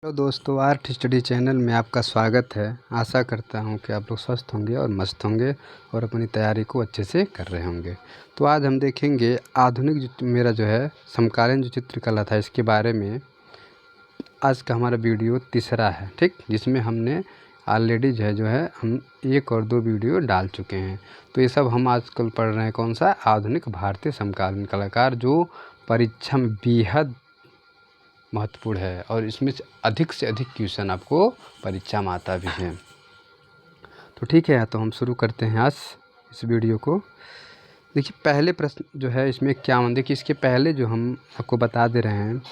Hello दोस्तों, art study channel में आपका स्वागत है। आशा करता हूं कि आप लोग स्वस्थ होंगे और मस्त होंगे और अपनी तैयारी को अच्छे से कर रहे होंगे। तो आज हम देखेंगे आधुनिक जो मेरा जो है समकालीन जो चित्रकला था इसके बारे में। आज का हमारा वीडियो तीसरा है, ठीक, जिसमें हमने ऑलरेडी जो है हम 1 और 2 वीडियो डाल चुके हैं। तो ये सब हम आजकल पढ़ रहे हैं कौन सा, आधुनिक भारतीय समकालीन कलाकार, जो परीक्षा में बेहद महत्वपूर्ण है और इसमें से अधिक क्वेश्चन आपको परीक्षा में आता भी है। तो ठीक है, तो हम शुरू करते हैं आज इस वीडियो को। देखिए पहले प्रश्न जो है इसमें क्या देखिए इसके पहले जो हम आपको बता दे रहे हैं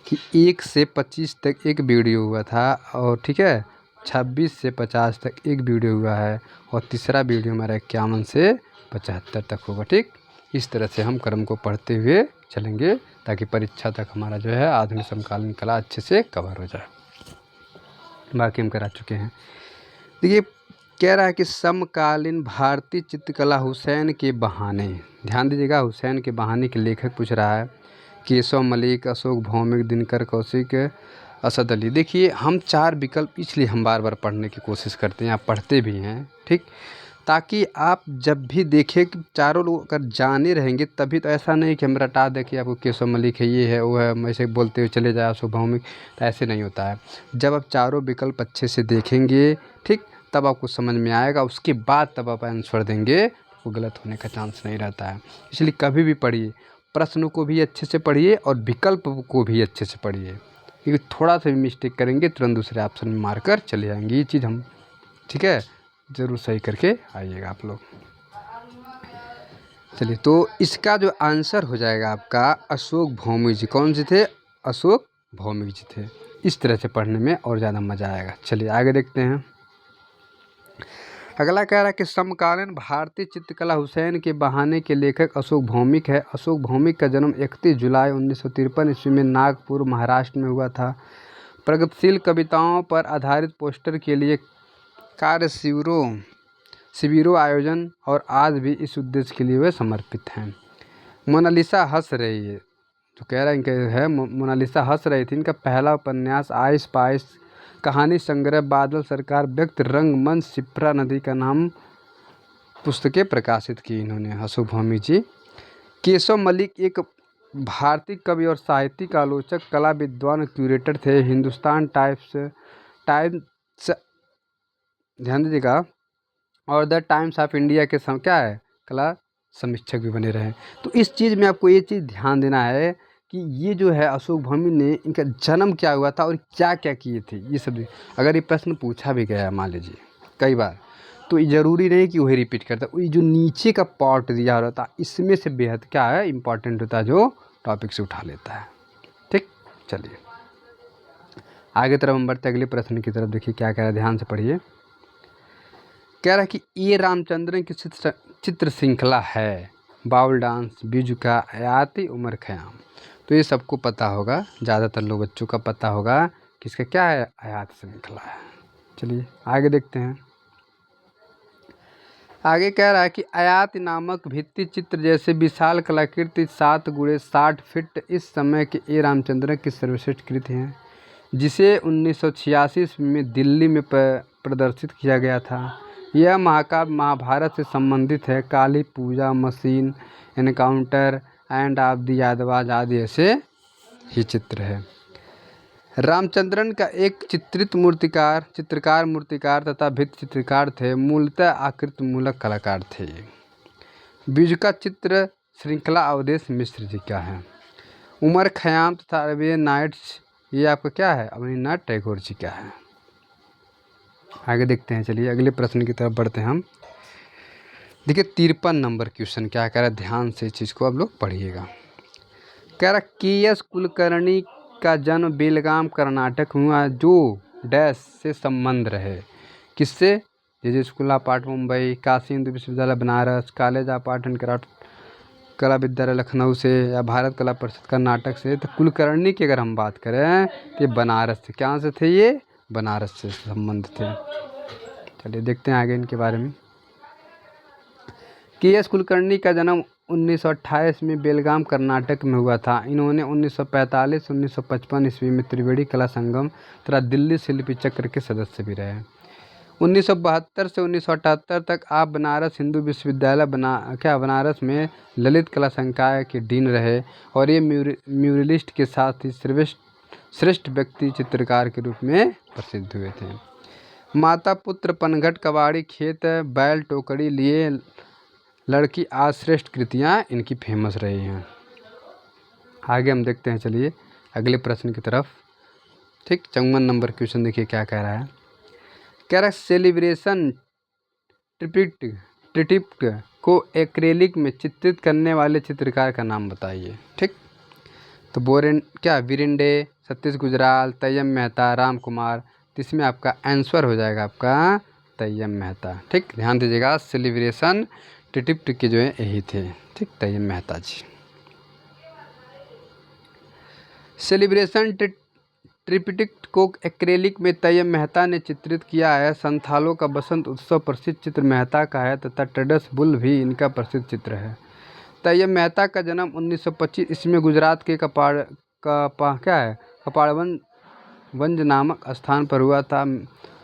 कि 1 से 25 तक एक वीडियो हुआ था और ठीक है 26 से 50 तक एक वीडियो हुआ है और तीसरा वीडियो हमारा 51 से 75 तक होगा। ठीक, इस तरह से हम क्रम को पढ़ते हुए चलेंगे ताकि परीक्षा तक हमारा जो है आधुनिक समकालीन कला अच्छे से कवर हो जाए। बाकी हम करा चुके हैं। देखिए कह रहा है कि समकालीन भारतीय चित्रकला हुसैन के बहाने, ध्यान दीजिएगा, हुसैन के बहाने के लेखक पूछ रहा है केशव मलिक, अशोक भौमिक, दिनकर कौशिक, असद अली। देखिए हम 4 विकल्प इसलिए हम बार बार पढ़ने की कोशिश करते हैं, आप पढ़ते भी हैं, ठीक, ताकि आप जब भी देखें कि चारों लोग अगर जाने रहेंगे तभी। तो ऐसा नहीं कि हम रटा दें कि आपको केशव मलिक है, ये है, वो है, ऐसे बोलते हुए चले जाए अशोक भौमिक, तो ऐसे नहीं होता है। जब आप चारों विकल्प अच्छे से देखेंगे, ठीक, तब आपको समझ में आएगा, उसके बाद तब आप आंसर देंगे, वो गलत होने का चांस नहीं रहता है। इसलिए कभी भी पढ़िए, प्रश्न को भी अच्छे से पढ़िए और विकल्प को भी अच्छे से पढ़िए, क्योंकि थोड़ा सा भी मिस्टेक करेंगे तुरंत दूसरे ऑप्शन में मार कर चले जाएंगे। ये चीज़ हम, ठीक है, ज़रूर सही करके आइएगा आप लोग। चलिए, तो इसका जो आंसर हो जाएगा आपका अशोक भौमिक जी। कौन से थे? अशोक भौमिक जी थे। इस तरह से पढ़ने में और ज़्यादा मज़ा आएगा। चलिए आगे देखते हैं। अगला कह रहा है कि समकालीन भारतीय चित्रकला हुसैन के बहाने के लेखक अशोक भौमिक है। अशोक भौमिक का जन्म 31 जुलाई 1953 ईस्वी में नागपुर, महाराष्ट्र में हुआ था। प्रगतिशील कविताओं पर आधारित पोस्टर के लिए कार्य शिविरों आयोजन और आज भी इस उद्देश्य के लिए वे समर्पित हैं। मोनालिसा हंस रही है, जो कह रहा है इनका है मोनालिसा हंस रही थी। इनका पहला उपन्यास आइस पाइस, कहानी संग्रह बादल सरकार, व्यक्त रंगमंच, शिप्रा नदी का नाम पुस्तकें प्रकाशित की इन्होंने, अशोक भौमिक जी। केशव मलिक एक भारतीय कवि और साहित्यिक आलोचक, कला विद्वान, क्यूरेटर थे। हिंदुस्तान टाइम्स, ध्यान दीजिएगा, और द टाइम्स ऑफ इंडिया के क्या है, कला समीक्षक भी बने रहे। तो इस चीज़ में आपको ये चीज़ ध्यान देना है कि ये जो है अशोक भौमिक ने, इनका जन्म क्या हुआ था और क्या क्या किए थे, ये सब अगर ये प्रश्न पूछा भी गया मान लीजिए कई बार, तो ये ज़रूरी नहीं कि वही रिपीट करता। ये जो नीचे का पार्ट दिया रहता है इसमें से बेहद क्या है इंपॉर्टेंट होता है, जो टॉपिक से उठा लेता है। ठीक, चलिए आगे तरफ हम बढ़ते अगले प्रश्न की तरफ। देखिए क्या कह रहा है, ध्यान से पढ़िए। कह रहा है कि ये रामचंद्रन की चित्र श्रृंखला है। बाउल डांस, बीजू का, आयाती, उमर खयाम। तो ये सबको पता होगा, ज़्यादातर लोग बच्चों का पता होगा कि इसका क्या है, आयात श्रृंखला है। चलिए आगे देखते हैं। आगे कह रहा है कि आयात नामक भित्ति चित्र जैसे विशाल कलाकृति 7 × 60 फीट इस समय के ए रामचंद्रन की सर्वश्रेष्ठ कृति है, जिसे 1986 में दिल्ली में प्रदर्शित किया गया था। यह महाकाव्य महाभारत से संबंधित है। Kali Puja, machine, encounter, end of the Yadavas आदि ऐसे ही चित्र है। रामचंद्रन का एक चित्रकार, मूर्तिकार तथा भित्ति चित्रकार थे। मूलतः आकृति मूलक कलाकार थे। बीज का चित्र श्रृंखला अवधेश मिश्र जी का है। उमर खयाम तथा अरबियन नाइट्स, ये आपका क्या है, अवनीनाथ टैगोर जी का है। आगे देखते हैं। चलिए अगले प्रश्न की तरफ बढ़ते हैं हम। देखिए 53 नंबर क्वेश्चन क्या कह रहा है, ध्यान से इस चीज़ को आप लोग पढ़िएगा। कह रहा के.एस. कुलकर्णी का जन्म बेलगाम कर्नाटक हुआ, जो डैश से संबंध रहे, किससे? J school of art Mumbai, Kashi Hindu Vishwavidyalaya Banaras, college of art and craft Kala Vidyalaya Lucknow से, या भारत कला परिषद कर्नाटक से। तो कुलकर्णी की अगर हम बात करें तो बनारस से, क्या से थे ये, बनारस से संबंध थे। चलिए देखते हैं आगे इनके बारे में। के.एस. कुलकर्णी का जन्म 1928 में बेलगाम कर्नाटक में हुआ था। इन्होंने 1945-1955 ईस्वी में त्रिवेणी कला संगम तथा दिल्ली शिल्पी चक्र के सदस्य भी रहे। 1972 से 1978 तक आप बनारस हिंदू विश्वविद्यालय बनारस में ललित कला संकाय के डीन रहे और ये म्यूरलिस्ट के साथ ही श्रेष्ठ व्यक्ति चित्रकार के रूप में प्रसिद्ध हुए थे। माता पुत्र पनघट कबाड़ी खेत बैल टोकरी लिए लड़की आज श्रेष्ठ कृतियाँ इनकी फेमस रही हैं। आगे हम देखते हैं, चलिए अगले प्रश्न की तरफ। ठीक, 54 नंबर क्वेश्चन देखिए क्या कह रहा है। कह रहा है सेलिब्रेशन ट्रिप्टिक को एक्रेलिक में चित्रित करने वाले चित्रकार का नाम बताइए। ठीक, तो विरिंडे, सतीश गुजराल, तैयब मेहता, राम कुमार। तो इसमें आपका आंसर हो जाएगा आपका तैयब मेहता। ठीक, ध्यान दीजिएगा, सेलिब्रेशन ट्रिप्टिक के जो है यही थे। ठीक, तैयब मेहता जी। सेलिब्रेशन ट्रिप्टिक को एक्रेलिक में तैयब मेहता ने चित्रित किया है। संथालों का बसंत उत्सव प्रसिद्ध चित्र मेहता का है तथा ट्रेडर्स बुल भी इनका प्रसिद्ध चित्र है। तैयब मेहता का जन्म 1925 ईस्वी में गुजरात के कपाड़वंज नामक स्थान पर हुआ था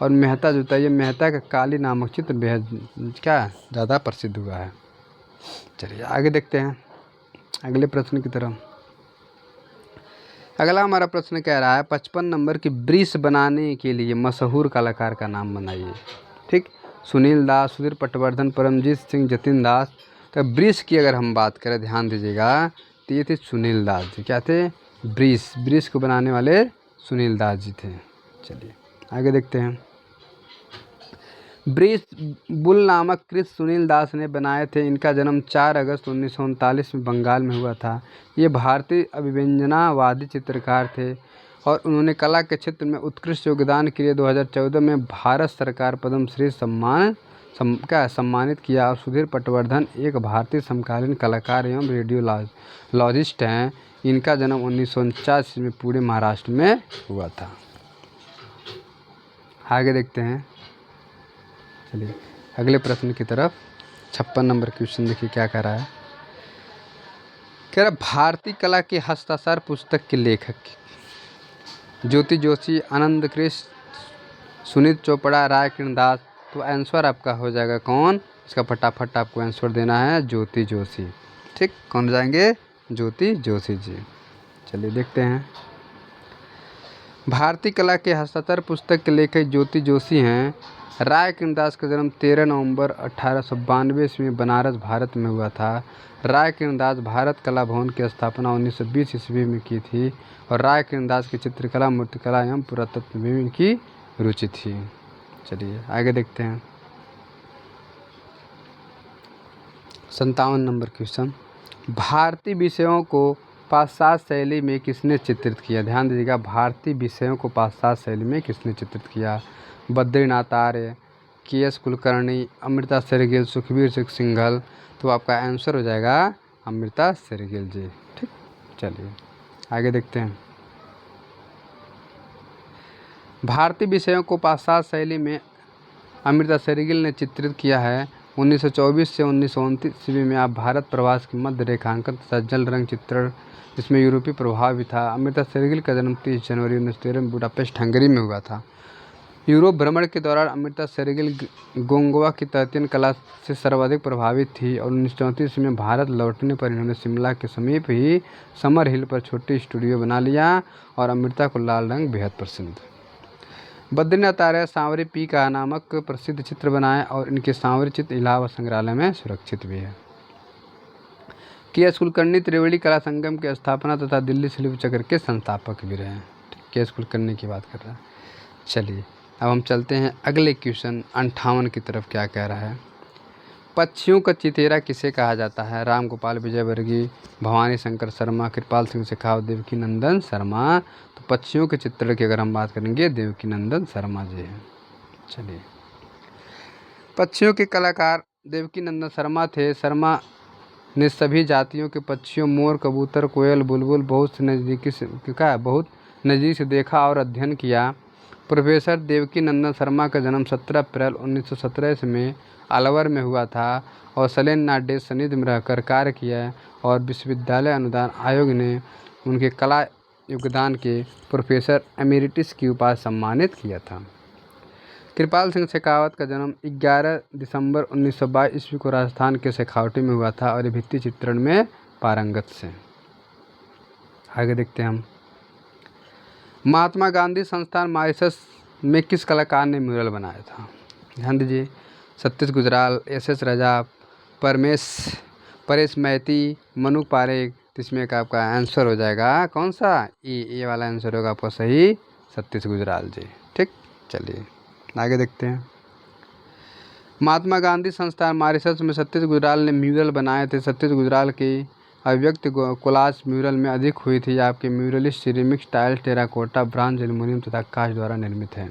और मेहता जो तैयब मेहता का काली नामक चित्र बेहद ज़्यादा प्रसिद्ध हुआ है। चलिए आगे देखते हैं अगले प्रश्न की तरफ। अगला हमारा प्रश्न कह रहा है 55 नंबर की ब्रिश बनाने के लिए मशहूर कलाकार का नाम बनाइए। ठीक, सुनील दास, सुधीर पटवर्धन, परमजीत सिंह, जतिन दास। तो ब्रिश की अगर हम बात करें, ध्यान दीजिएगा, तो ये थे सुनील दास जी। क्या थे? ब्रिश को बनाने वाले सुनील दास जी थे। चलिए आगे देखते हैं। ब्रिश बुल नामक कृत सुनील दास ने बनाए थे। इनका जन्म 4 अगस्त 1939 में बंगाल में हुआ था। ये भारतीय अभिव्यंजनावादी चित्रकार थे और उन्होंने कला के क्षेत्र में उत्कृष्ट योगदान के लिए 2014 में भारत सरकार पद्मश्री सम्मानित किया। और सुधीर पटवर्धन एक भारतीय समकालीन कलाकार एवं रेडियोलॉजिस्ट हैं। इनका जन्म 1949 में पुणे महाराष्ट्र में हुआ था। आगे देखते हैं, चलिए अगले प्रश्न की तरफ। 56 नंबर क्वेश्चन देखिए क्या कह रहा है। कह रहा भारतीय कला के हस्ताक्षर पुस्तक के लेखक ज्योति जोशी, आनंद कृष्ण, सुनीत चोपड़ा, राय किरण दास। तो आंसर आपका हो जाएगा कौन? इसका फटाफट आपको आंसर देना है ज्योति जोशी। ठीक, कौन जाएंगे? ज्योति जोशी जी। चलिए देखते हैं। भारतीय कला के हस्ताक्षर पुस्तक के लेखक ज्योति जोशी हैं। राय किरण दास का जन्म 13 नवंबर 1892 ईस्वी में बनारस भारत में हुआ था। राय किरण दास भारत कला भवन की स्थापना 1920 ईस्वी में की थी और राय किरण दास की चित्रकला, मूर्तिकला एवं पुरातत्व में इनकी रुचि थी। चलिए आगे देखते हैं। 57 नंबर क्वेश्चन। भारतीय विषयों को पाश्चात्य शैली में किसने चित्रित किया? ध्यान दीजिएगा, भारतीय विषयों को पाश्चात्य शैली में किसने चित्रित किया? बद्रीनाथ आर्य, के.एस. कुलकर्णी, अमृता शेरगिल, सुखबीर सिंघल। तो आपका आंसर हो जाएगा अमृता शेरगिल जी। ठीक, चलिए आगे देखते हैं। भारतीय विषयों को पाश्चात्य शैली में अमृता शेरगिल ने चित्रित किया है। 1924 से 1929 ईस्वी में आप भारत प्रवास की मध्य रेखांकन तथा जल रंग चित्रण, इसमें यूरोपीय प्रभाव भी था। अमृता शेरगिल का जन्म 30 जनवरी 1913 में बुडापेस्ट, हंगरी में हुआ था। यूरोप भ्रमण के दौरान अमृता शेरगिल गोंगवा की तैतीय कला से सर्वाधिक प्रभावित थी और 1934 में भारत लौटने पर इन्होंने शिमला के समीप ही समर हिल पर छोटी स्टूडियो बना लिया और अमृता को लाल रंग बेहद पसंद। बद्रीनाथ आर्य सांवरी पी का नामक प्रसिद्ध चित्र बनाए और इनके सांवरी चित्र इलाहाबाद संग्रहालय में सुरक्षित भी है। के.एस. कुलकर्णी त्रिवेणी कला संगम के स्थापना तथा दिल्ली शिल्प चक्र के संस्थापक भी रहे। के.एस. कुलकर्णी की बात कर रहा है। चलिए अब हम चलते हैं अगले क्वेश्चन 58 की तरफ। क्या कह रहा है? पक्षियों का चितेरा किसे कहा जाता है? राम गोपाल विजयवर्गीय, भवानी शंकर शर्मा, कृपाल सिंह शेखावत, देवकी नंदन शर्मा। तो पक्षियों के चित्रण की अगर हम बात करेंगे, देवकी नंदन शर्मा जी हैं। चलिए, पक्षियों के कलाकार देवकी नंदन शर्मा थे। शर्मा ने सभी जातियों के पक्षियों, मोर, कबूतर, कोयल, बुलबुल बहुत नज़दीक से देखा और अध्ययन किया। प्रोफेसर देवकी नंदन शर्मा का जन्म 17 अप्रैल 1917 में अलवर में हुआ था और सलेन नाट्य सन्निधि में रहकर कार्य किया और विश्वविद्यालय अनुदान आयोग ने उनके कला योगदान के प्रोफेसर एमेरिटस की उपाधि सम्मानित किया था। कृपाल सिंह शेखावत का जन्म 11 दिसंबर 1922 ईस्वी को राजस्थान के शेखावटी में हुआ था और ये भित्ति चित्रण में पारंगत से। आगे देखते हैं हम। महात्मा गांधी संस्थान मॉरिशस में किस कलाकार ने म्यूरल बनाया था? ध्यान दीजिए। सतीश गुजराल, एस राजा, परेश मैती, मनु पारेख। तो इसमें का आपका आंसर हो जाएगा कौन सा? ये वाला आंसर होगा आपका सही, सतीश गुजराल जी। ठीक, चलिए आगे देखते हैं। महात्मा गांधी संस्थान मॉरिशस में सतीश गुजराल ने म्यूरल बनाए थे। सतीश गुजराल की अभिव्यक्ति कोलाज म्यूरल में अधिक हुई थी। आपके muralist ceramic, tile, terracotta, bronze, aluminium तथा कांच द्वारा निर्मित है।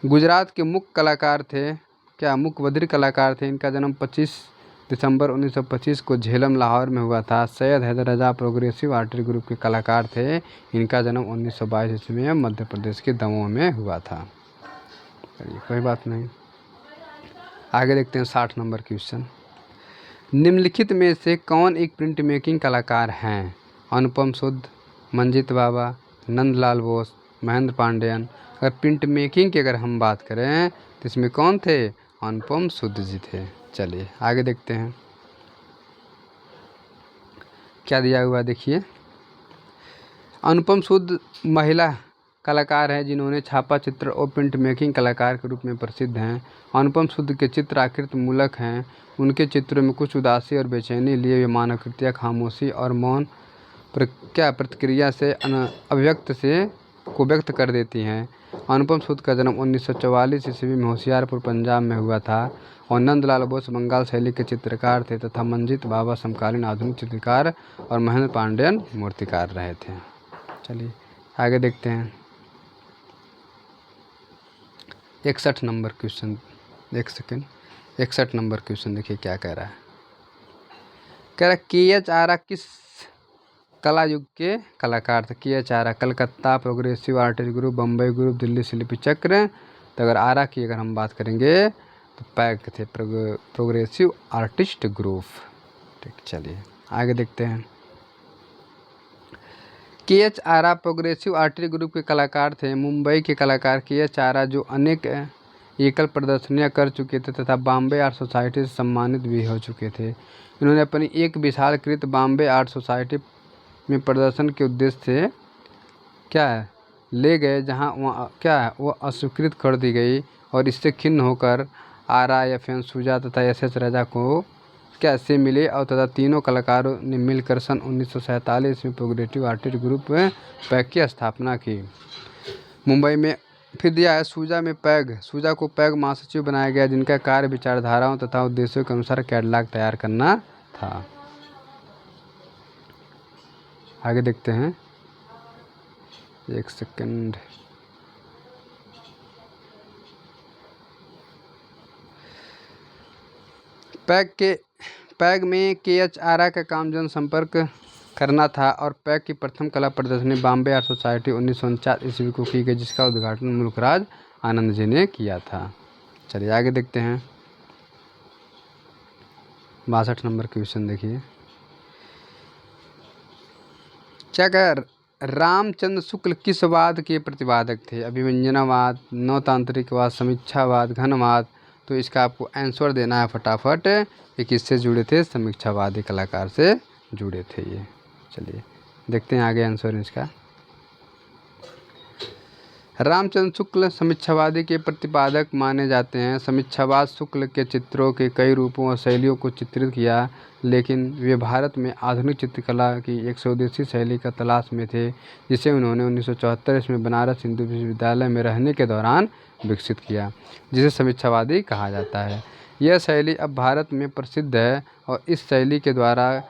गुजरात के मुख्य कलाकार थे, मुख्य बधिर कलाकार थे। इनका जन्म 25 दिसंबर 1925 को झेलम, लाहौर में हुआ था। सैयद हैदर रजा प्रोग्रेसिव आर्टिस्ट ग्रुप के कलाकार थे। इनका जन्म 1922 ईस्वी में मध्य प्रदेश के दमोह में हुआ था। चलिए कोई बात नहीं, आगे देखते हैं 60 नंबर क्वेश्चन। निम्नलिखित में से कौन एक प्रिंट मेकिंग कलाकार हैं? अनुपम सुद, मंजीत बाबा, नंदलाल बोस, महेंद्र पांडेयन। अगर प्रिंट मेकिंग की अगर हम बात करें तो इसमें कौन थे? अनुपम सुद जी थे। चलिए आगे देखते हैं क्या दिया हुआ देखिए। अनुपम सुद महिला कलाकार हैं जिन्होंने छापा चित्र और प्रिंट मेकिंग कलाकार के रूप में प्रसिद्ध हैं। अनुपम सुद के चित्र आकृति मूलक हैं। उनके चित्रों में कुछ उदासी और बेचैनी लिए हुए मानवकृतियाँ खामोशी और मौन प्रतिक्रिया से अभिव्यक्त से को व्यक्त कर देती हैं। अनुपम सुद का जन्म 1944 ईस्वी में होशियारपुर, पंजाब में हुआ था और नंदलाल बोस बंगाल शैली के चित्रकार थे तथा मंजीत बाबा समकालीन आधुनिक चित्रकार और महेंद्र पांडेयन मूर्तिकार रहे थे। चलिए आगे देखते हैं 61 नंबर क्वेश्चन। एक सेकेंड, 61 नंबर क्वेश्चन देखिए क्या कह रहा है। कह रहा KH आरा किस कला युग के कलाकार थे? KH Ara Calcutta progressive artist group, Bombay group, Delhi Shilpi Chakra. तो अगर आरा की अगर हम बात करेंगे तो पैग थे, प्रोग्रेसिव आर्टिस्ट ग्रुप। ठीक, चलिए आगे देखते हैं। KH आरा प्रोग्रेसिव आर्टिस्ट ग्रुप के कलाकार थे। मुंबई के कलाकार KH आरा जो अनेक एकल प्रदर्शनियां कर चुके थे तथा बॉम्बे आर्ट सोसाइटी से सम्मानित भी हो चुके थे। इन्होंने अपनी एक विशालकृत बॉम्बे आर्ट सोसाइटी में प्रदर्शन के उद्देश्य से ले गए, जहां वहाँ वो अस्वीकृत कर दी गई और इससे खिन्न होकर आरा या फेंसुजा तथा एस राजा को से मिले और तथा तीनों कलाकारों ने मिलकर सन 1947 में प्रोग्रेसिव आर्टिस्ट ग्रुप में पैग की स्थापना की। मुंबई में फिर दिया है सूजा को पैग महासचिव बनाया गया, जिनका कार्य विचारधाराओं तथा उद्देश्यों के अनुसार कैटलॉग तैयार करना था। आगे देखते हैं, एक सेकंड। पैग में KH आरा का काम जनसंपर्क करना था और पैग की प्रथम कला प्रदर्शनी बॉम्बे आर्ट सोसाइटी 1949 ईस्वी को की गई, जिसका उद्घाटन मुल्कराज आनंद जी ने किया था। चलिए आगे देखते हैं 62 नंबर क्वेश्चन देखिए क्या कह रामचंद्र शुक्ल किस वाद के प्रतिपादक थे? अभिव्यंजनावाद, नवतांत्रिकवाद, समीक्षावाद, घनवाद। तो इसका आपको आंसर देना है फटाफट। ये किससे जुड़े थे? समीक्षावादी कलाकार से जुड़े थे ये। चलिए देखते हैं आगे आंसर इसका। रामचंद्र शुक्ल समीक्षावादी के प्रतिपादक माने जाते हैं। समीक्षावाद शुक्ल के चित्रों के कई रूपों और शैलियों को चित्रित किया, लेकिन वे भारत में आधुनिक चित्रकला की एक स्वदेशी शैली का तलाश में थे, जिसे उन्होंने 1974 में बनारस हिंदू विश्वविद्यालय में रहने के दौरान विकसित किया, जिसे समीक्षावादी कहा जाता है। यह शैली अब भारत में प्रसिद्ध है और इस शैली के द्वारा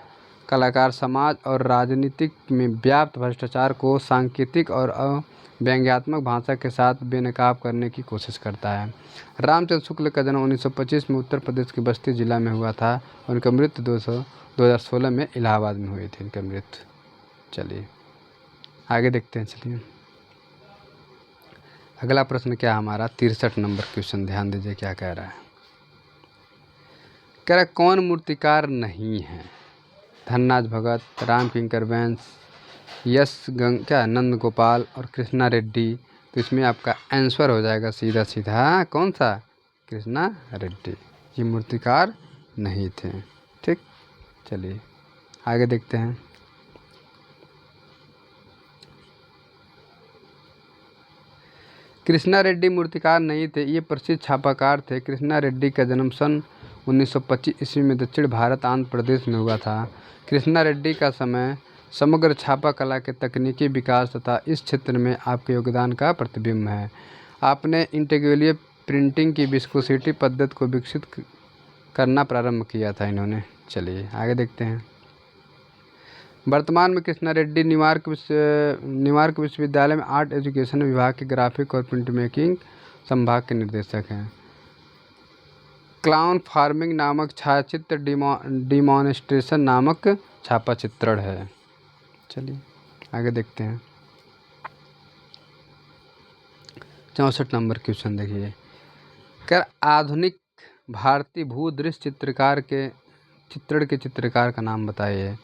कलाकार समाज और राजनीतिक में व्याप्त भ्रष्टाचार को सांकेतिक और व्यंग्यात्मक भाषा के साथ बेनकाब करने की कोशिश करता है। रामचंद्र शुक्ल का जन्म 1925 में उत्तर प्रदेश के बस्ती जिला में हुआ था। उनका मृत्यु 2016 में इलाहाबाद में हुई थी उनका मृत्यु। चलिए आगे देखते हैं। चलिए अगला प्रश्न क्या हमारा 63 नंबर क्वेश्चन, ध्यान दीजिए क्या कह रहा है। कह रहा है कौन मूर्तिकार नहीं है? धनराज भगत, राम किंकर बैंस, क्या नंद गोपाल और कृष्णा रेड्डी। तो इसमें आपका आंसर हो जाएगा सीधा सीधा कौन सा? कृष्णा रेड्डी। ये मूर्तिकार नहीं थे। ठीक, चलिए आगे देखते हैं। कृष्णा रेड्डी मूर्तिकार नहीं थे, ये प्रसिद्ध छापाकार थे। कृष्णा रेड्डी का जन्म सन 1925 ईस्वी में दक्षिण भारत आंध्र प्रदेश में हुआ था। कृष्णा रेड्डी का समय समग्र छापा कला के तकनीकी विकास तथा इस क्षेत्र में आपके योगदान का प्रतिबिंब है। आपने इंटेग्रल प्रिंटिंग की विस्कोसिटी पद्धति को विकसित करना प्रारंभ किया था इन्होंने। चलिए आगे देखते हैं। वर्तमान में कृष्णा रेड्डी न्यूयॉर्क विश्वविद्यालय में आर्ट एजुकेशन विभाग के ग्राफिक और प्रिंट मेकिंग संभाग के निर्देशक हैं। क्लाउन फार्मिंग नामक छायाचित्र डिमॉन्स्ट्रेशन नामक छापा चित्रण है। चलिए आगे देखते हैं। 64 नंबर क्वेश्चन देखिए। कर आधुनिक भारतीय भूदृश्य चित्रण के चित्रकार का नाम बताइए।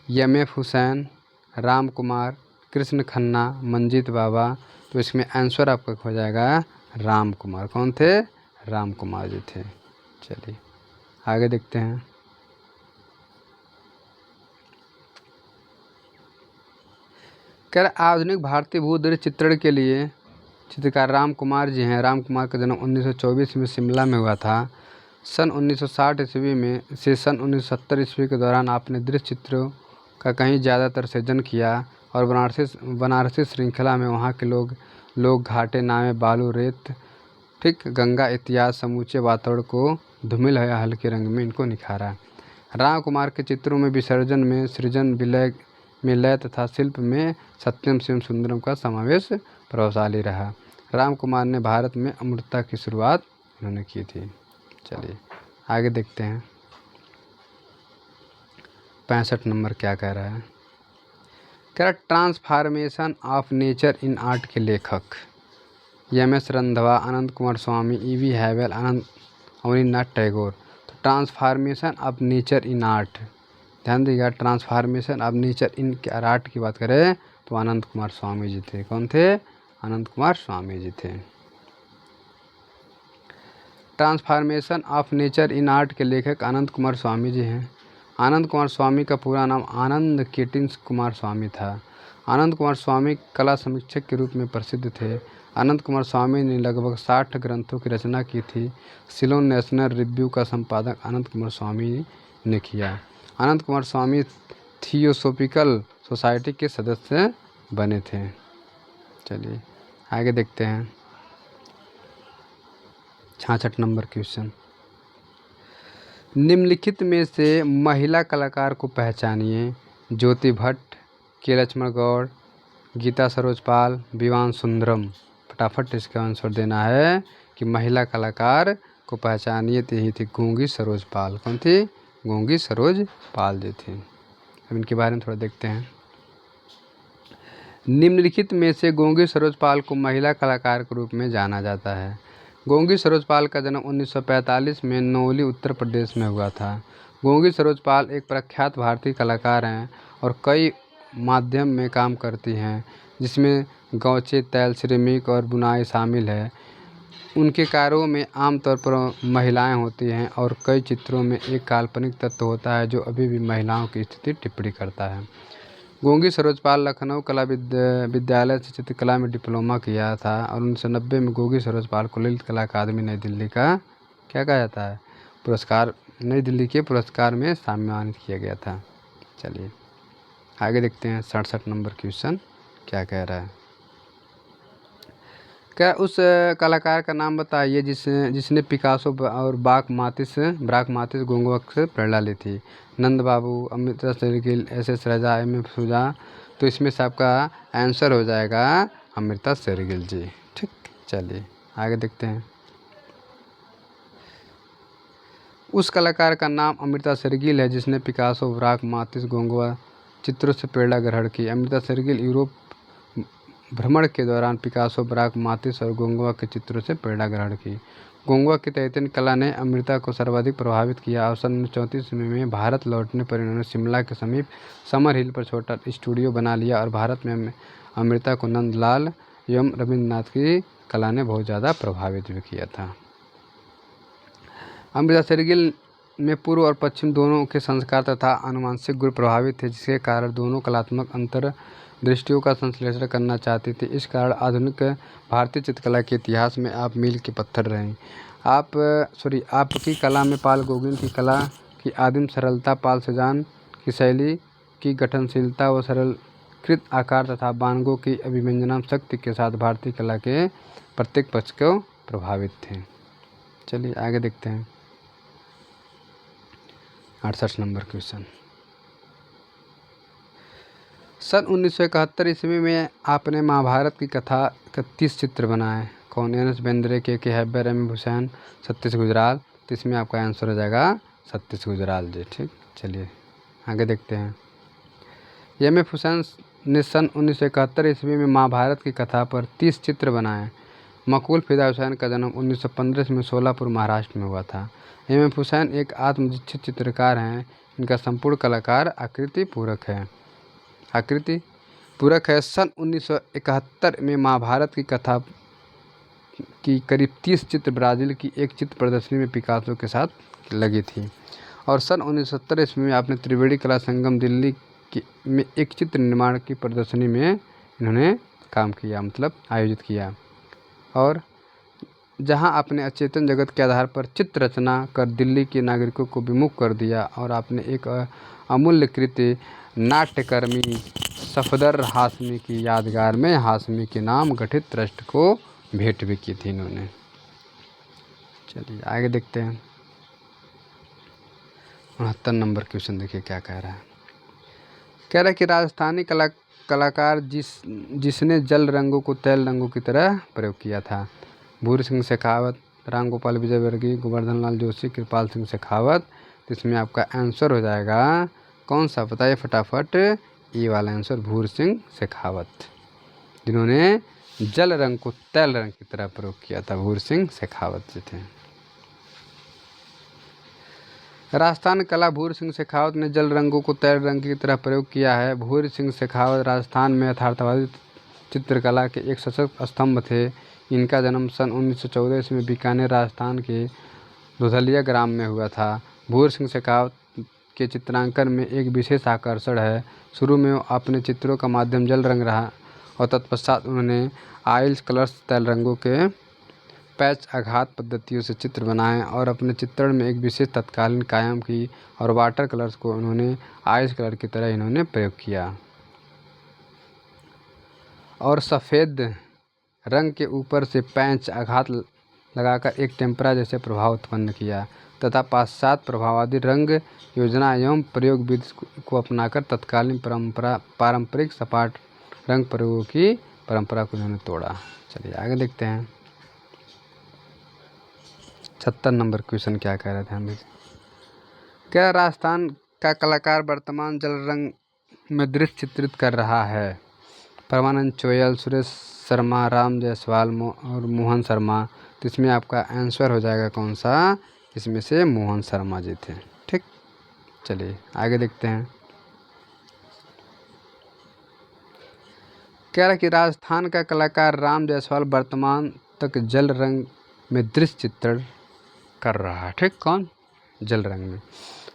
एम.एफ. हुसैन, राम कुमार, कृष्ण खन्ना, मंजीत बाबा। तो इसमें आंसर आपका हो जाएगा राम कुमार। कौन थे? राम कुमार जी थे। चलिए आगे देखते हैं। कह आधुनिक भारतीय भूदृश्य चित्रण के लिए चित्रकार राम कुमार जी हैं। राम कुमार का जन्म 1924 में शिमला में हुआ था। सन 1960 ईस्वी में से सन 1970 ईस्वी के दौरान आपने दृश्य चित्रों का कहीं ज़्यादातर सृजन किया और बनारसी श्रृंखला में वहाँ के लोग घाटे, नावे, बालू, रेत, ठीक, गंगा इत्यादि समूचे वातावरण को धूमिल या हल्के रंग में इनको निखारा। राम कुमार के चित्रों में विसर्जन में सृजन, विलय में लय तथा शिल्प में सत्यम शिवम सुंदरम का समावेश प्रभावशाली रहा। राम कुमार ने भारत में अमूर्तता की शुरुआत इन्होंने की थी। चलिए आगे देखते हैं। 65 नंबर क्या कह रहा है। कह रहा transformation of nature in art के लेखक एम.एस. रंधावा, अनंत कुमार स्वामी, ई.वी. हैवेल, अवनींद्रनाथ टैगोर। तो transformation of nature in art, ध्यान दीजिएगा, transformation of nature in art की बात करें तो अनंत कुमार स्वामी जी थे। कौन थे? अनंत कुमार स्वामी जी थे। Transformation of nature in art के लेखक अनंत कुमार स्वामी जी हैं। आनंद कुमार स्वामी का पूरा नाम आनंद केटिंस कुमार स्वामी था। आनंद कुमार स्वामी कला समीक्षक के रूप में प्रसिद्ध थे। अनंत कुमार स्वामी ने लगभग 60 ग्रंथों की रचना की थी। सिलोन नेशनल रिव्यू का संपादक अनंत कुमार स्वामी ने किया। अनंत कुमार स्वामी थियोसॉफिकल सोसाइटी के सदस्य बने थे। चलिए आगे देखते हैं। 66 नंबर क्वेश्चन। निम्नलिखित में से महिला कलाकार को पहचानिए। ज्योति भट्ट, के लक्ष्मण गौड़, गीता सरोजपाल, विवान सुंदरम। फटाफट इसका आंसर देना है कि महिला कलाकार को पहचानिए। तो यही थी गूंगी सरोजपाल। कौन थी? गूंगी सरोजपाल जी थी। अब इनके बारे में थोड़ा देखते हैं। निम्नलिखित में से गूंगी सरोजपाल को महिला कलाकार के रूप में जाना जाता है। गूंगी सरोजपाल का जन्म 1945 में नौली, उत्तर प्रदेश में हुआ था। गूंगी सरोजपाल एक प्रख्यात भारतीय कलाकार हैं और कई माध्यम में काम करती हैं, जिसमें गौचे, तैल, सिरेमिक और बुनाई शामिल है। उनके कार्यों में आमतौर पर महिलाएं होती हैं और कई चित्रों में एक काल्पनिक तत्व होता है जो अभी भी महिलाओं की स्थिति टिप्पणी करता है। गूंगी सरोजपाल लखनऊ कला विद्यालय से चित्रकला में डिप्लोमा किया था और 1990 में गूंगी सरोजपाल को ललित कला अकादमी नई दिल्ली का क्या कहा जाता है? पुरस्कार, नई दिल्ली के पुरस्कार में सम्मानित किया गया था। चलिए आगे देखते हैं। 67 नंबर क्वेश्चन क्या कह रहा है। क्या उस कलाकार का नाम बताइए जिसने पिकासो और ब्राकमातिस गोंगवक से प्रेरणा ली थी। नंद बाबू, अमृता शेरगिल, एस.एस. राजा, एम.एफ. सुजा। तो इसमें से आपका आंसर हो जाएगा अमृता शेरगिल जी। ठीक, चलिए आगे देखते हैं। उस कलाकार का नाम अमृता शेरगिल है जिसने पिकासो, ब्राकमातिस, गोंगवा चित्रों से प्रेरणा ग्रहण की। अमृता शेरगिल यूरोप भ्रमण के दौरान पिकासो ब्राक मातिस और गोंगवा के चित्रों से प्रेरणा ग्रहण की। गोंगवा की तैतीन कला ने अमृता को सर्वाधिक प्रभावित किया और सन 1934 में भारत लौटने पर इन्होंने शिमला के समीप समर हिल पर छोटा स्टूडियो बना लिया और भारत में अमृता को नंदलाल एवं रविन्द्रनाथ की कला ने बहुत ज़्यादा प्रभावित भी किया था। अमृता शेरगिल में पूर्व और पश्चिम दोनों के संस्कार तथा आनुवंशिक गुण प्रभावित थे, जिसके कारण दोनों कलात्मक अंतर्दृष्टियों का संश्लेषण करना चाहती थी। इस कारण आधुनिक भारतीय चित्रकला के इतिहास में आप मील के पत्थर रहे। आपकी कला में पाल गौगिन की कला की आदिम सरलता, पाल सेजान की शैली की गठनशीलता व सरलीकृत आकार तथा बानगो की अभिव्यंजना शक्ति के साथ भारतीय कला के प्रत्येक पक्ष को प्रभावित थे। चलिए आगे देखते हैं 68 नंबर क्वेश्चन। सन 1971 ईस्वी में आपने महाभारत की कथा का 30 चित्र बनाए। कौन? एन.एस. बेंद्रे, के हैबर, एम हुसैन, सतीश गुजराल। तो इसमें आपका आंसर हो जाएगा सतीश गुजराल जी। ठीक, चलिए आगे देखते हैं। एम.एफ. हुसैन ने सन 1971 ईस्वी में महाभारत की कथा पर 30 चित्र बनाए। मकबूल फिदा हुसैन का जन्म 1915 में सोलापुर, महाराष्ट्र में हुआ था। एम.एफ. हुसैन एक आत्मनिश्चित चित्रकार हैं। इनका संपूर्ण कलाकार आकृति पूरक है। सन 1971 में महाभारत की कथा की करीब 30 चित्र ब्राज़ील की एक चित्र प्रदर्शनी में पिकासो के साथ लगी थी। और सन 1970 ईस्वी में आपने त्रिवेणी कला संगम दिल्ली में एक चित्र निर्माण की प्रदर्शनी में इन्होंने काम किया, मतलब आयोजित किया। और जहां आपने अचेतन जगत के आधार पर चित्र रचना कर दिल्ली के नागरिकों को विमुख कर दिया और आपने एक अमूल्य कृति नाट्यकर्मी सफदर हाशमी की यादगार में हाशमी के नाम गठित ट्रस्ट को भेंट भी की थी इन्होंने। चलिए आगे देखते हैं 69 नंबर क्वेश्चन। देखिए क्या कह रहा है। कह रहा है कि राजस्थानी कलाकार जिसने जल रंगों को तैल रंगों की तरह प्रयोग किया था। भूरी सिंह शेखावत, राम गोपाल विजयवर्गीय, गोवर्धन लाल जोशी, कृपाल सिंह शेखावत। तो इसमें आपका आंसर हो जाएगा कौन सा? बताइए फटाफट। ये वाला आंसर भूरी सिंह शेखावत, जिन्होंने जल रंग को तैल रंग की तरह प्रयोग किया था। भूरी सिंह शेखावत जी थे। राजस्थान कला भूरी सिंह शेखावत ने जल रंगों को तैल रंग की तरह प्रयोग किया है। भूरी सिंह शेखावत राजस्थान में यथार्थवादी चित्रकला के एक सशक्त स्तंभ थे। इनका जन्म सन 1914 में बीकानेर, राजस्थान के दुधलिया ग्राम में हुआ था। भूरी सिंह शेखावत के चित्रांकन में एक विशेष आकर्षण है। शुरू में अपने चित्रों का माध्यम जल रंग रहा और तत्पश्चात उन्होंने आइल्स कलर्स तैल रंगों के पैच आघात पद्धतियों से चित्र बनाए और अपने चित्रण में एक विशेष तत्कालीन कायम की। और वाटर कलर्स को उन्होंने आइस कलर की तरह इन्होंने प्रयोग किया और सफ़ेद रंग के ऊपर से पैच आघात लगाकर एक टेम्परा जैसे प्रभाव उत्पन्न किया तथा पाश्चात्य प्रभाववादी रंग योजना एवं प्रयोग विधि को अपनाकर तत्कालीन पारंपरिक सपाट रंग प्रयोगों की परंपरा को इन्होंने तोड़ा। चलिए आगे देखते हैं 76 नंबर क्वेश्चन क्या कह रहे थे हम। क्या राजस्थान का कलाकार वर्तमान जल रंग में दृश्य चित्रित कर रहा है? परमानंद चोयल, सुरेश शर्मा, राम जायसवाल और मोहन शर्मा। तो इसमें आपका आंसर हो जाएगा कौन सा? इसमें से मोहन शर्मा जी थे। ठीक, चलिए आगे देखते हैं। कह रहा कि राजस्थान का कलाकार राम जायसवाल वर्तमान तक जल रंग में दृश्य चित्रण कर रहा है। ठीक, कौन? जल रंग में।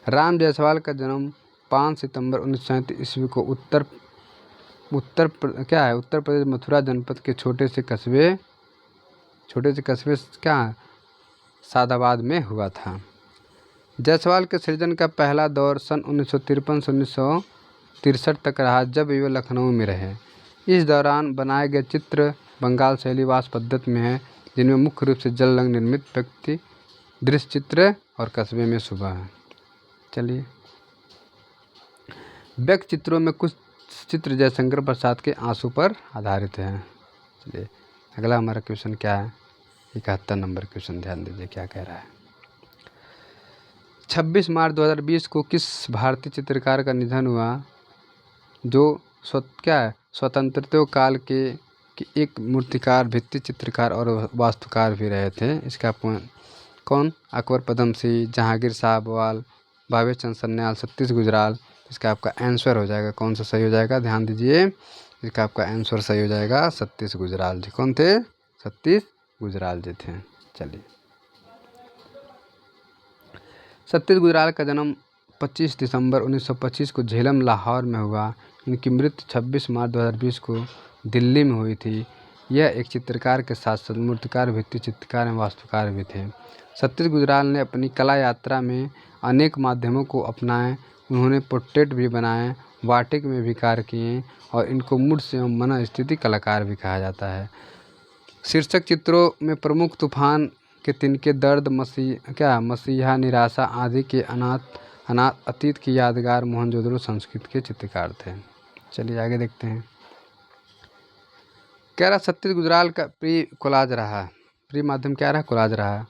राम जायसवाल का जन्म 5 सितंबर 1937 ईस्वी को उत्तर प्रदेश मथुरा जनपद के छोटे से कस्बे क्या सादाबाद में हुआ था। जायसवाल के सृजन का पहला दौर सन 1953 से 1963 तक रहा, जब वे लखनऊ में रहे। इस दौरान बनाए गए चित्र बंगाल शैली वास पद्धति में हैं, जिनमें मुख्य रूप से जल रंग निर्मित व्यक्ति दृश्य चित्र और कस्बे में सुबह है। चलिए व्यक्ति चित्रों में कुछ चित्र जयशंकर प्रसाद के आंसू पर आधारित हैं। चलिए अगला हमारा क्वेश्चन क्या है? 71 नंबर क्वेश्चन ध्यान दीजिए क्या कह रहा है। 26 मार्च 2020 को किस भारतीय चित्रकार का निधन हुआ जो स्वतंत्रता काल के कि एक मूर्तिकार, भित्ति चित्रकार और वास्तुकार भी रहे थे। इसका कौन? अकबर पदम सिंह, जहांगीर साहबवाल, भावेश चंद सन्याल, सतीश गुजराल। इसका आपका आंसर हो जाएगा, कौन सा सही हो जाएगा? ध्यान दीजिए, इसका आपका आंसर सही हो जाएगा सतीश गुजराल जी। कौन थे? सतीश गुजराल जी थे। चलिए, सतीश गुजराल का जन्म 25 दिसंबर 1925 को झेलम, लाहौर में हुआ। इनकी मृत्यु 26 मार्च 2020 को दिल्ली में हुई थी। यह एक चित्रकार के साथ साथ मूर्तिकार, भित्ति चित्रकार एवं वास्तुकार भी थे। सतीश गुजराल ने अपनी कला यात्रा में अनेक माध्यमों को अपनाए। उन्होंने पोर्ट्रेट भी बनाए, वाटिक में भी कार्य किए और इनको मूर्त एवं मन स्थिति कलाकार भी कहा जाता है। शीर्षक चित्रों में प्रमुख तूफान के तिनके, दर्द, मसीहा, निराशा आदि के अनाथ अतीत की यादगार, मोहनजोदड़ो संस्कृति के चित्रकार थे। चलिए आगे देखते हैं। कह रहा सतीश गुजराल का प्रिय कोलाज रहा। प्रिय माध्यम क्या रहा? कोलाज रहा।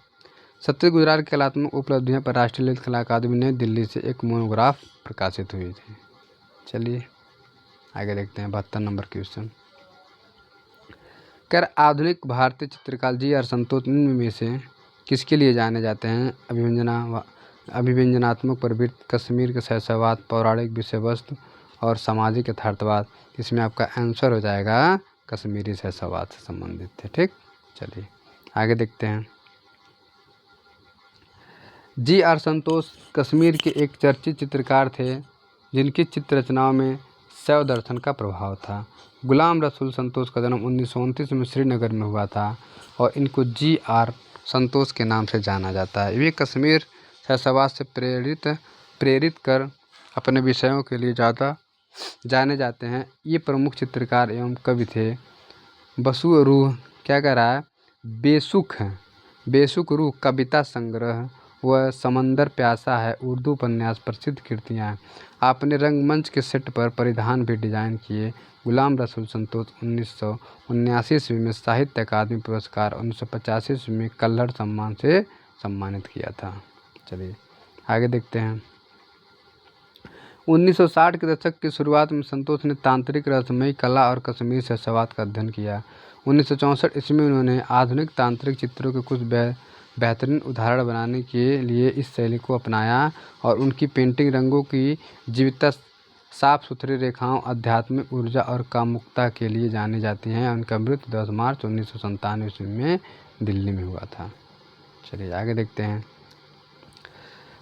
सतीश गुजराल की कलात्मक उपलब्धियों पर राष्ट्रीय ललित कला अकादमी नई दिल्ली से एक मोनोग्राफ प्रकाशित हुई थी। चलिए आगे देखते हैं 72 नंबर क्वेश्चन। कर आधुनिक भारतीय चित्रकार जी.आर. संतोष निम्न में से किसके लिए जाने जाते हैं? अभिव्यंजनात्मक प्रवृत्ति, कश्मीर के शैशववाद, पौराणिक विषय वस्तु और सामाजिक यथार्थवाद। इसमें आपका आंसर हो जाएगा कश्मीरी शैशववाद से संबंधित थे। ठीक, चलिए आगे देखते हैं। जी.आर. संतोष कश्मीर के एक चर्चित चित्रकार थे जिनकी चित्र रचनाओं में शैव दर्शन का प्रभाव था। गुलाम रसूल संतोष का जन्म 1929 में श्रीनगर में हुआ था और इनको जी.आर. संतोष के नाम से जाना जाता है। वे कश्मीर शैशववाद से प्रेरित कर अपने विषयों के लिए ज़्यादा जाने जाते हैं। ये प्रमुख चित्रकार एवं कवि थे। बसु रूह क्या कह रहा है? बेसुख रूह कविता संग्रह व समंदर प्यासा है उर्दू उपन्यास प्रसिद्ध कृतियाँ हैं। आपने रंगमंच के सेट पर परिधान भी डिजाइन किए। गुलाम रसूल संतोष 1979 ईस्वी में साहित्य अकादमी पुरस्कार, 1985 ईस्वी में कल्हड़ सम्मान से सम्मानित किया था। चलिए आगे देखते हैं। 1960 के दशक की शुरुआत में संतोष ने तांत्रिक, रहस्यमयी कला और कश्मीर शैशववाद का अध्ययन किया। 1964 ईस्वी में उन्होंने आधुनिक तांत्रिक चित्रों के कुछ बेहतरीन उदाहरण बनाने के लिए इस शैली को अपनाया और उनकी पेंटिंग रंगों की जीवंत, साफ सुथरी रेखाओं, आध्यात्मिक ऊर्जा और कामुकता के लिए जानी जाती हैं। उनका मृत्यु 10 मार्च 1997 ईस्वी में दिल्ली में हुआ था। चलिए आगे देखते हैं।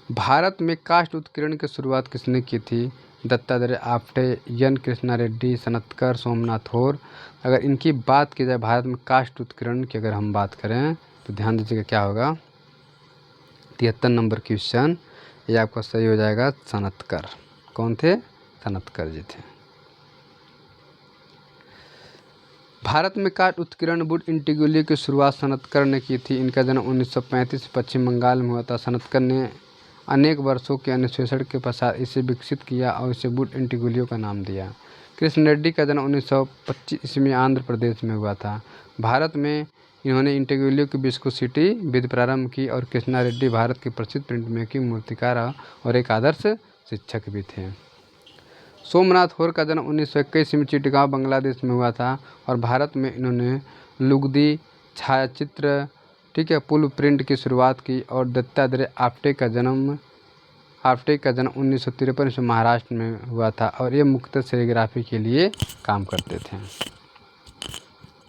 भारत में काष्ठ उत्कीर्ण की शुरुआत किसने की थी? दत्तात्रेय आप्टे, एन कृष्णा रेड्डी, सनत्कर, सोमनाथ होर। अगर इनकी बात की जाए भारत में काष्ठ उत्कीर्ण की अगर हम बात करें तो ध्यान दीजिएगा क्या होगा? 73 नंबर क्वेश्चन, ये आपका सही हो जाएगा सनत्कर। कौन थे? सनत्कर जी थे। भारत में काष्ठ उत्कीर्ण वुड इंटीग्रली की शुरुआत सनत्कर ने की थी। इनका जन्म 1935 पश्चिम बंगाल में हुआ था। सनत्कर ने अनेक वर्षों के अन्वेषण के पश्चात इसे विकसित किया और इसे वुड इंटीग्लियो का नाम दिया। कृष्ण रेड्डी का जन्म 1925 ईस्वी में आंध्र प्रदेश में हुआ था। भारत में इन्होंने इंटीग्लियो की विस्कोसिटी विधि प्रारंभ की और कृष्णा रेड्डी भारत के प्रसिद्ध प्रिंट मेकिंग मूर्तिकार और एक आदर्श शिक्षक भी थे। सोमनाथ होर का जन्म 1921 में चिटगांव बांग्लादेश में हुआ था और भारत में इन्होंने लुगदी छायाचित्र, ठीक है, पुल प्रिंट की शुरुआत की। और दत्तात्रेय आप्टे का जन्म 1953 में महाराष्ट्र में हुआ था और ये मुख्यतः सेरीग्राफी के लिए काम करते थे।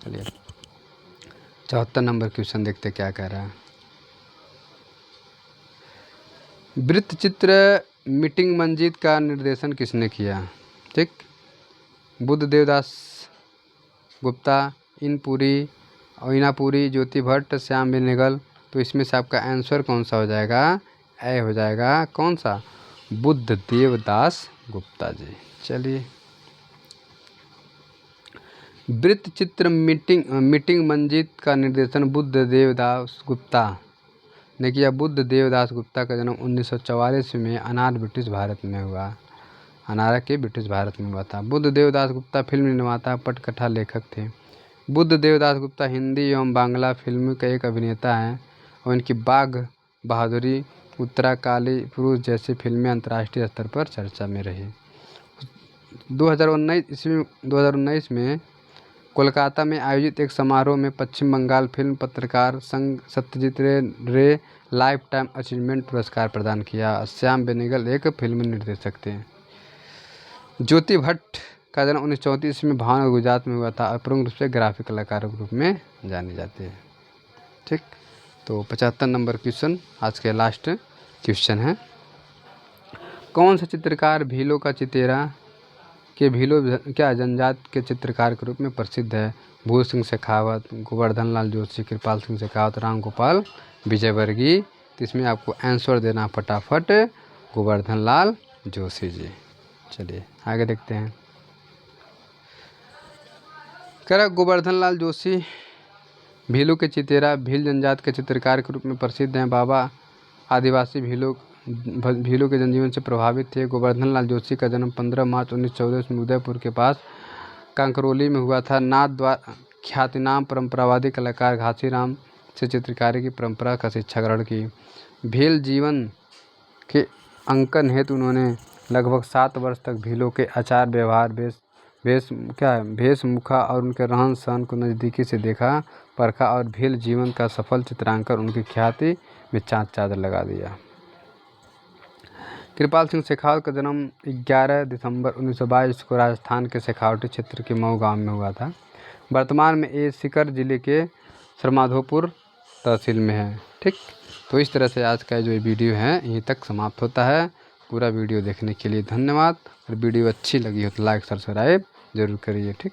चलिए 74 नंबर क्वेश्चन देखते क्या कह रहा है। वृत्त चित्र मीटिंग मंजीत का निर्देशन किसने किया? ठीक, बुद्ध देवदास गुप्ता, इनापुरी, ज्योति भट्ट, श्याम बेनेगल। तो इसमें से आपका आंसर कौन सा हो जाएगा? ए हो जाएगा। कौन सा? बुद्ध देवदास गुप्ता जी। चलिए वृत्त चित्र मीटिंग मंजीत का निर्देशन बुद्ध देवदास गुप्ता ने किया। बुद्ध देवदास गुप्ता का जन्म 1944 में अनार ब्रिटिश भारत में हुआ। अनारा के ब्रिटिश भारत में हुआ था। बुद्ध देवदास गुप्ता फिल्म निर्माता, पटकथा लेखक थे। बुद्ध देवदास गुप्ता हिंदी एवं बांग्ला फिल्म का एक अभिनेता हैं और इनकी बाघ बहादुरी, उत्तरा, काली पुरुष जैसी फिल्में अंतर्राष्ट्रीय स्तर पर चर्चा में रही। 2019 में कोलकाता में आयोजित एक समारोह में पश्चिम बंगाल फिल्म पत्रकार संघ सत्यजीत रे लाइफ टाइम अचीवमेंट पुरस्कार प्रदान किया। श्याम बेनेगल एक फिल्म निर्देशक थे। ज्योति भट्ट का जन्म 1934 में भावनगर गुजरात में हुआ था और प्रमुख रूप से ग्राफिक कलाकारों के रूप में जाने जाते हैं। ठीक, तो 75 नंबर क्वेश्चन आज के लास्ट क्वेश्चन है। कौन सा चित्रकार भीलों का चितेरा के भीलों क्या जनजात के चित्रकार के रूप में प्रसिद्ध है? भूल सिंह शेखावत, गोवर्धन लाल जोशी, कृपाल सिंह शेखावत, राम गोपाल विजयवर्गीय। तो इसमें आपको आंसर देना फटाफट गोवर्धन लाल जोशी जी। चलिए आगे देखते हैं। कह रहा गोवर्धन लाल जोशी भीलों के चितेरा भील जनजात के चित्रकार के रूप में प्रसिद्ध हैं। बाबा आदिवासी भीलों के जनजीवन से प्रभावित थे। गोवर्धन लाल जोशी का जन्म 15 मार्च 1914 में उदयपुर के पास कांकरोली में हुआ था। नाथ द्वारा ख्यातिनाम परंपरावादी कलाकार घासीराम से चित्रकारी की परंपरा का शिक्षा ग्रहण की। भील जीवन के अंकन हेतु उन्होंने लगभग 7 वर्ष तक भीलों के आचार व्यवहार वेशमुखा और उनके रहन सहन को नज़दीकी से देखा परखा और भील जीवन का सफल चित्रांकन उनकी ख्याति में चादर लगा दिया। कृपाल सिंह शेखावत का जन्म 11 दिसंबर 1922 को राजस्थान के शेखावटी क्षेत्र के मऊ गांव में हुआ था। वर्तमान में ये सीकर जिले के सरमाधोपुर तहसील में है। ठीक, तो इस तरह से आज का जो वीडियो है यहीं तक समाप्त होता है। पूरा वीडियो देखने के लिए धन्यवाद। और वीडियो अच्छी लगी हो तो लाइक सब्सक्राइब जरूर करिए। ठीक।